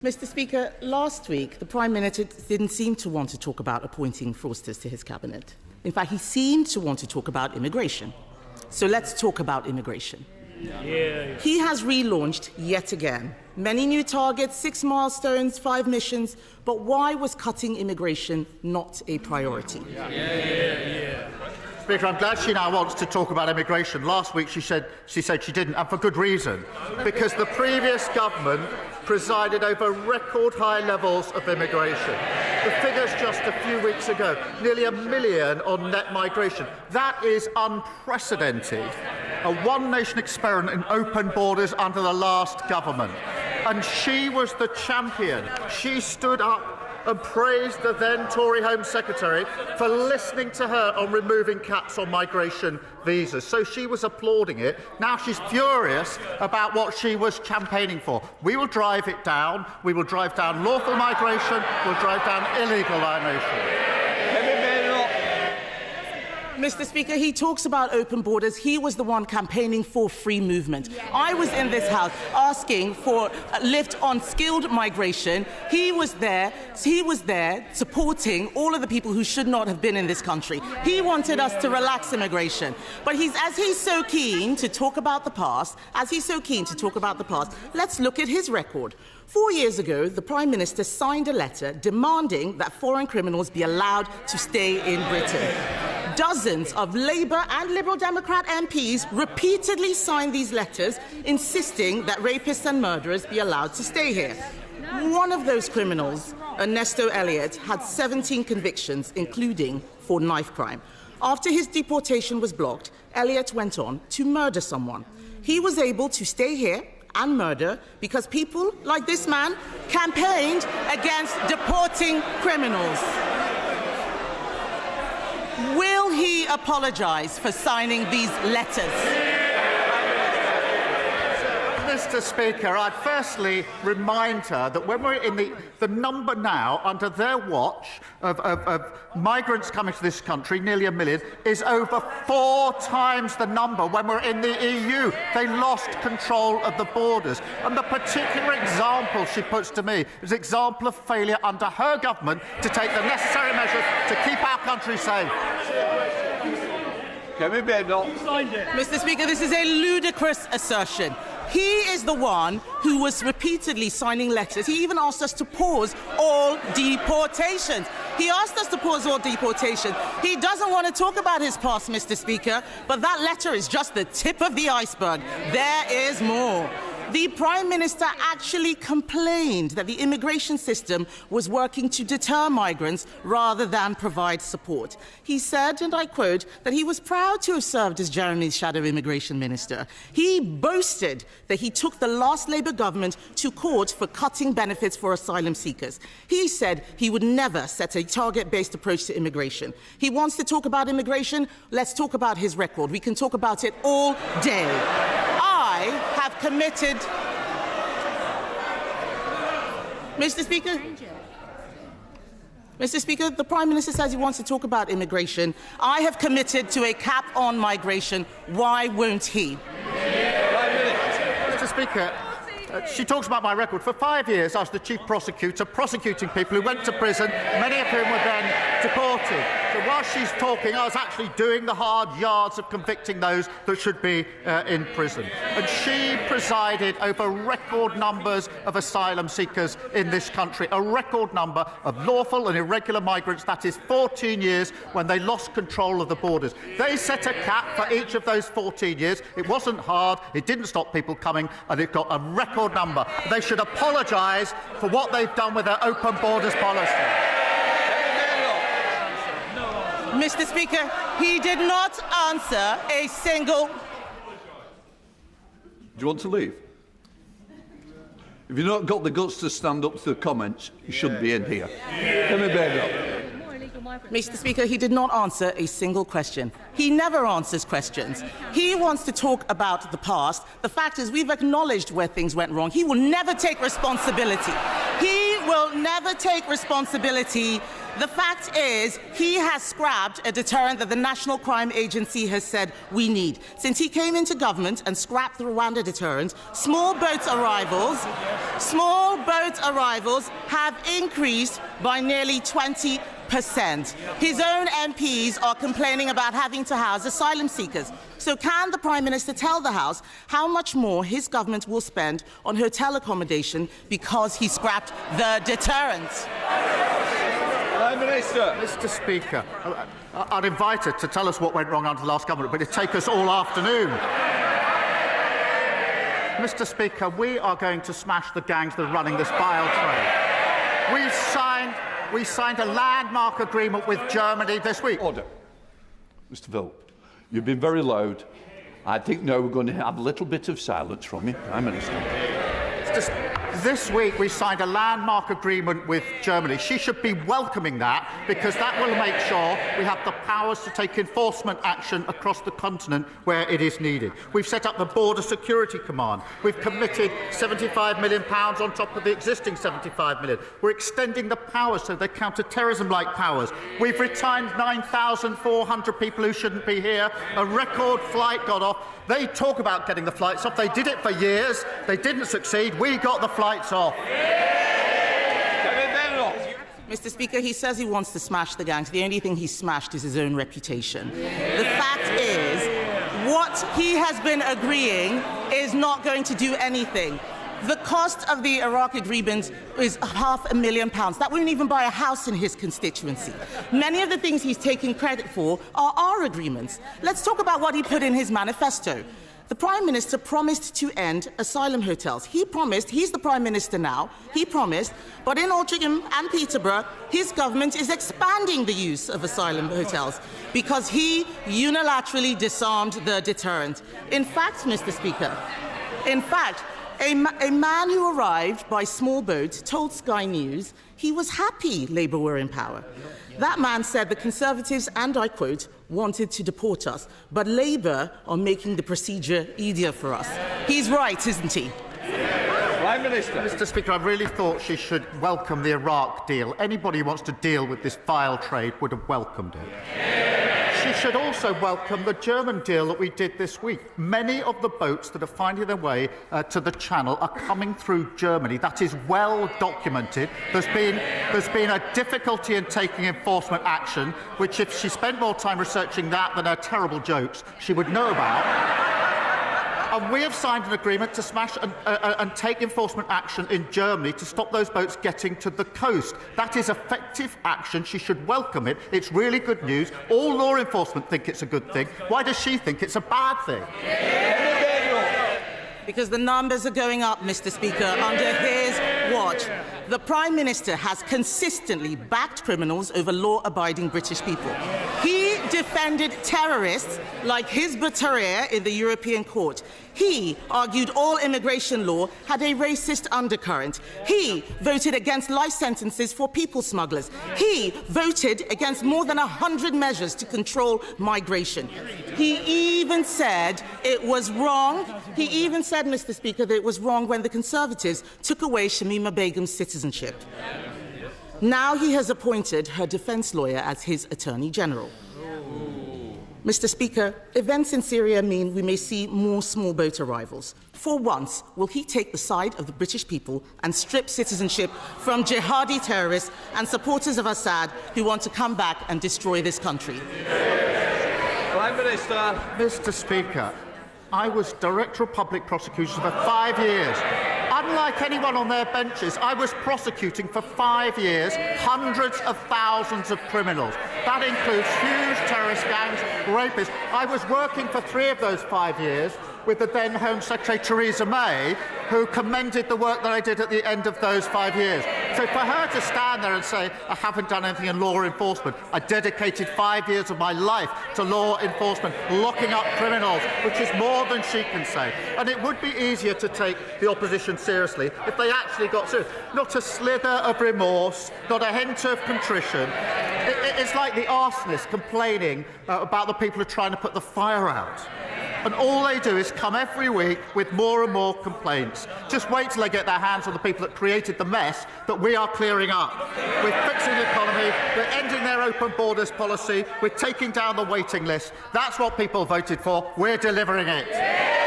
Mr. Speaker, last week the Prime Minister didn't seem to want to talk about appointing fraudsters to his cabinet. In fact, he seemed to want to talk about immigration. So let's talk about immigration. He has relaunched yet again. Many new targets, 6 milestones, 5 missions. But why was cutting immigration not a priority? Speaker, I'm glad she now wants to talk about immigration. Last week she said she didn't, and for good reason. Because the previous government presided over record high levels of immigration. The figures just a few weeks ago, nearly 1 million on net migration. That is unprecedented. A one-nation experiment in open borders under the last government. And she was the champion. She stood up and praised the then Tory Home Secretary for listening to her on removing caps on migration visas. So she was applauding it. Now she's furious about what she was campaigning for. We will drive it down. We will drive down lawful migration. We'll drive down illegal migration. Mr. Speaker, he talks about open borders. He was the one campaigning for free movement. I was in this House asking for a lift on skilled migration. He was there supporting all of the people who should not have been in this country. He wanted us to relax immigration. But as he's so keen to talk about the past, let's look at his record. 4 years ago, the Prime Minister signed a letter demanding that foreign criminals be allowed to stay in Britain. Dozens of Labour and Liberal Democrat MPs repeatedly signed these letters insisting that rapists and murderers be allowed to stay here. One of those criminals, Ernesto Elliott, had 17 convictions, including for knife crime. After his deportation was blocked, Elliott went on to murder someone. He was able to stay here and murder because people like this man campaigned against deporting criminals. Will he apologise for signing these letters? Mr. Speaker, I'd firstly remind her that when we're in the number now, under their watch, of migrants coming to this country, nearly 1 million, is over 4 times the number when we're in the EU. They lost control of the borders. And the particular example she puts to me is an example of failure under her government to take the necessary measures to keep our country safe. Kemi Badenoch. Mr. Speaker, this is a ludicrous assertion. He is the one who was repeatedly signing letters. He even asked us to pause all deportations. He doesn't want to talk about his past, Mr. Speaker, but that letter is just the tip of the iceberg. There is more. The Prime Minister actually complained that the immigration system was working to deter migrants rather than provide support. He said, and I quote, that he was proud to have served as Jeremy's shadow immigration minister. He boasted that he took the last Labour government to court for cutting benefits for asylum seekers. He said he would never set a target-based approach to immigration. He wants to talk about immigration. Let's talk about his record. We can talk about it all day. I have committed... Mr. Speaker, the Prime Minister says he wants to talk about immigration. I have committed to a cap on migration. Why won't he? Mr. Speaker, she talks about my record. For 5 years, I was the chief prosecutor prosecuting people who went to prison, many of whom were then deported. So while she's talking, I was actually doing the hard yards of convicting those that should be in prison. And she presided over record numbers of asylum seekers in this country, a record number of lawful and irregular migrants. That is 14 years when they lost control of the borders. They set a cap for each of those 14 years. It wasn't hard. It didn't stop people coming, and it got a record number. They should apologise for what they've done with their open borders policy. Mr. Speaker, he did not answer a single... Do you want to leave? If you've not got the guts to stand up to the comments, you shouldn't be in here. Kemi Badenoch. Mr. Speaker, he did not answer a single question. He never answers questions. He wants to talk about the past. The fact is, we've acknowledged where things went wrong. He will never take responsibility. He will never take responsibility The fact is, he has scrapped a deterrent that the National Crime Agency has said we need. Since he came into government and scrapped the Rwanda deterrent, small boat arrivals have increased by nearly 20%. His own MPs are complaining about having to house asylum seekers. So can the Prime Minister tell the House how much more his government will spend on hotel accommodation because he scrapped the deterrent? Prime Minister. Mr. Speaker, I'd invite her to tell us what went wrong under the last government, but it'd take us all afternoon. Mr. Speaker, we are going to smash the gangs that are running this vile trade. We signed a landmark agreement with Germany this week. Order. Mr. Philp, you've been very loud. I think now we're going to have a little bit of silence from you, Prime Minister. This week we signed a landmark agreement with Germany. She should be welcoming that, because that will make sure we have the powers to take enforcement action across the continent where it is needed. We've set up the Border Security Command. We've committed £75 million on top of the existing £75 million. We're extending the powers so they're counter-terrorism-like powers. We've retired 9,400 people who shouldn't be here. A record flight got off. They talk about getting the flights off. They did it for years. They didn't succeed. We got the flights off. Mr. Speaker, he says he wants to smash the gangs. The only thing he smashed is his own reputation. The fact is, what he has been agreeing is not going to do anything. The cost of the Iraq agreement is £500,000. That wouldn't even buy a house in his constituency. Many of the things he's taking credit for are our agreements. Let's talk about what he put in his manifesto. The Prime Minister promised to end asylum hotels. He promised, he's the Prime Minister now, he promised, but in Altrincham and Peterborough, his government is expanding the use of asylum hotels because he unilaterally disarmed the deterrent. In fact, Mr. Speaker, a man who arrived by small boat told Sky News he was happy Labour were in power. That man said the Conservatives, and I quote, wanted to deport us, but Labour are making the procedure easier for us. He's right, isn't he? Prime Minister. Mr. Speaker, I really thought she should welcome the Iraq deal. Anybody who wants to deal with this vile trade would have welcomed it. She should also welcome the German deal that we did this week. Many of the boats that are finding their way to the Channel are coming through Germany. That is well documented. There's been a difficulty in taking enforcement action, which if she spent more time researching that than her terrible jokes, she would know about. And we have signed an agreement to smash and take enforcement action in Germany to stop those boats getting to the coast. That is effective action. She should welcome it. It's really good news. All law enforcement think it's a good thing. Why does she think it's a bad thing? Because the numbers are going up, Mr. Speaker, under his watch. The Prime Minister has consistently backed criminals over law-abiding British people. He defended terrorists like Hizb ut-Tahrir in the European Court. He argued all immigration law had a racist undercurrent. He voted against life sentences for people smugglers. He voted against more than 100 measures to control migration. He even said it was wrong. He even said, Mr. Speaker, that it was wrong when the Conservatives took away Shamima Begum's citizenship. Now he has appointed her defence lawyer as his Attorney General. Mr. Speaker, events in Syria mean we may see more small boat arrivals. For once, will he take the side of the British people and strip citizenship from jihadi terrorists and supporters of Assad who want to come back and destroy this country? Prime Minister. Mr. Speaker, I was Director of Public Prosecutions for 5 years. Unlike anyone on their benches, I was prosecuting for 5 years hundreds of thousands of criminals. That includes huge terrorist gangs, rapists. I was working for 3 of those 5 years with the then Home Secretary Theresa May, who commended the work that I did at the end of those 5 years. So for her to stand there and say, I haven't done anything in law enforcement, I dedicated 5 years of my life to law enforcement, locking up criminals, which is more than she can say. And it would be easier to take the opposition seriously if they actually got serious. Not a slither of remorse, not a hint of contrition. It's like the arsonist complaining about the people who are trying to put the fire out. And all they do is come every week with more and more complaints. Just wait till they get their hands on the people that created the mess that we are clearing up. We're fixing the economy, we're ending their open borders policy, we're taking down the waiting list. That's what people voted for. We're delivering it.